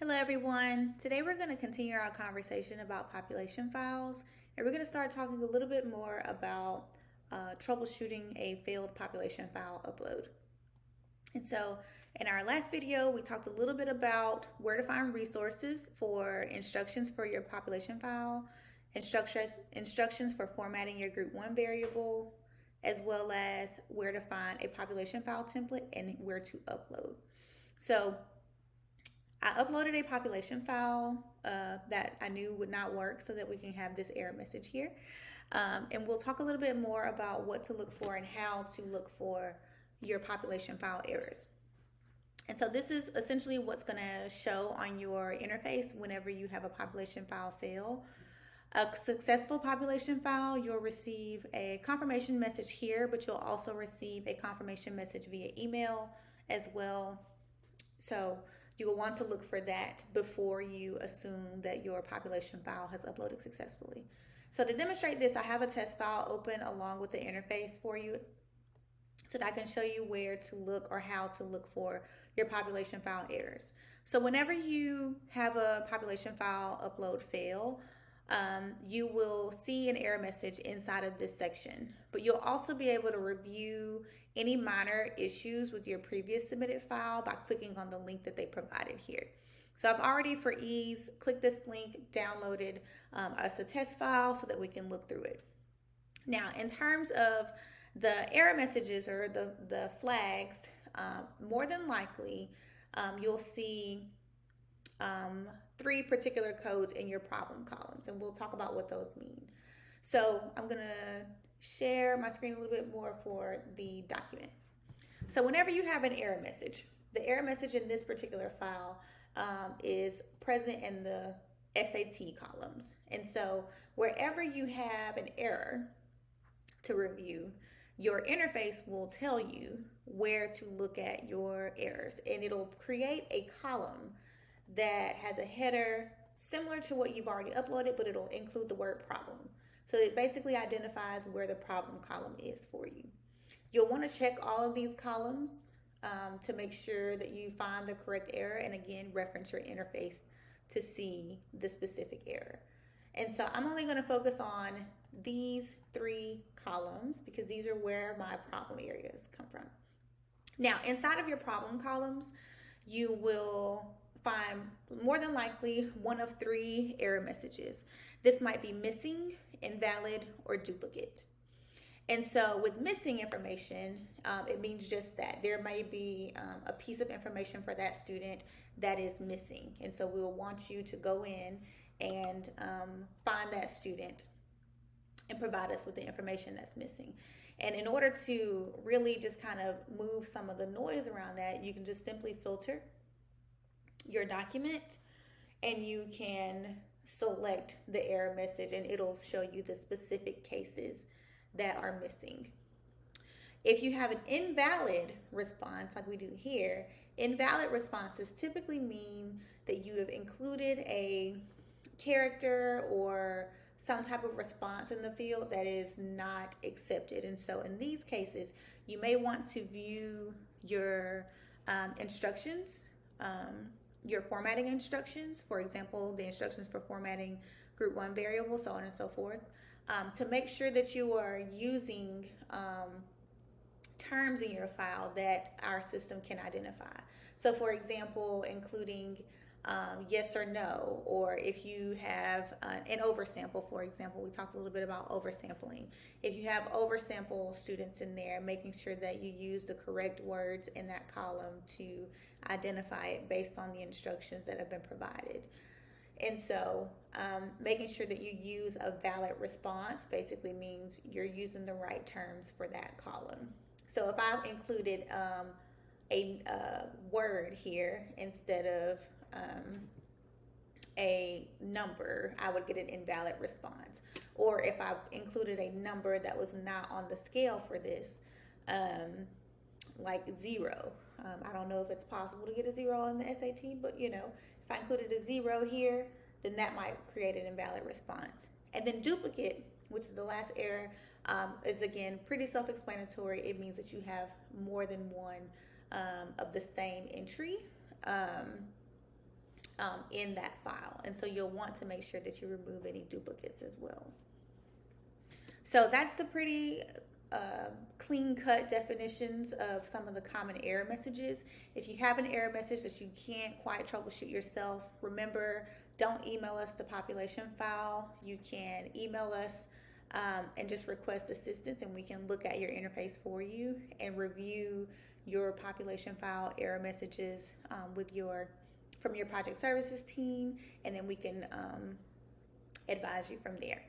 Hello everyone. Today we're going to continue our conversation about population files, and we're going to start talking a little bit more about troubleshooting a failed population file upload. And so in our last video, we talked a little bit about where to find resources for instructions for your population file, instructions for formatting your group 1 variable, as well as where to find a population file template and where to upload. So I uploaded a population file that I knew would not work so that we can have this error message here. And we'll talk a little bit more about what to look for and how to look for your population file errors. And so this is essentially what's going to show on your interface whenever you have a population file fail. A successful population file, you'll receive a confirmation message here, but you'll also receive a confirmation message via email as well. So you will want to look for that before you assume that your population file has uploaded successfully. So to demonstrate this, I have a test file open along with the interface for you so that I can show you where to look or how to look for your population file errors. So whenever you have a population file upload fail, you will see an error message inside of this section, but you'll also be able to review any minor issues with your previous submitted file by clicking on the link that they provided here. So I've already, for ease, clicked this link, downloaded us a test file so that we can look through it. Now, in terms of the error messages or the flags, more than likely, you'll see 3 particular codes in your problem columns, and we'll talk about what those mean. So I'm gonna share my screen a little bit more for the document. So whenever you have an error message, the error message in this particular file is present in the SAT columns. And so wherever you have an error to review, your interface will tell you where to look at your errors, and it'll create a column that has a header similar to what you've already uploaded, but it'll include the word problem. So it basically identifies where the problem column is for you. You'll want to check all of these columns to make sure that you find the correct error, and again, reference your interface to see the specific error. And so I'm only going to focus on these 3 columns because these are where my problem areas come from. Now, inside of your problem columns, you will find more than likely one of 3 error messages. This might be missing, invalid, or duplicate. And so with missing information, it means just that. There may be a piece of information for that student that is missing. And so we'll want you to go in and find that student and provide us with the information that's missing. And in order to really just kind of move some of the noise around that, you can just simply filter your document and you can select the error message and it'll show you the specific cases that are missing. If you have an invalid response like we do here, invalid responses typically mean that you have included a character or some type of response in the field that is not accepted. And so in these cases, you may want to view your instructions, your formatting instructions, for example, the instructions for formatting group 1 variables, so on and so forth, to make sure that you are using terms in your file that our system can identify. So for example, including yes or no, or if you have an oversample, for example, we talked a little bit about oversampling. If you have oversample students in there, making sure that you use the correct words in that column to identify it based on the instructions that have been provided. And so making sure that you use a valid response basically means you're using the right terms for that column. So if I've included a word here instead of a number, I would get an invalid response. Or if I included a number that was not on the scale for this, like 0. I don't know if it's possible to get a 0 on the SAT, but you know, if I included a 0 here, then that might create an invalid response. And then duplicate, which is the last error, is again pretty self-explanatory. It means that you have more than one of the same entry. in that file. And so you'll want to make sure that you remove any duplicates as well. So that's the pretty clean cut definitions of some of the common error messages. If you have an error message that you can't quite troubleshoot yourself, remember, don't email us the population file. You can email us and just request assistance, and we can look at your interface for you and review your population file error messages from your project services team, and then we can advise you from there.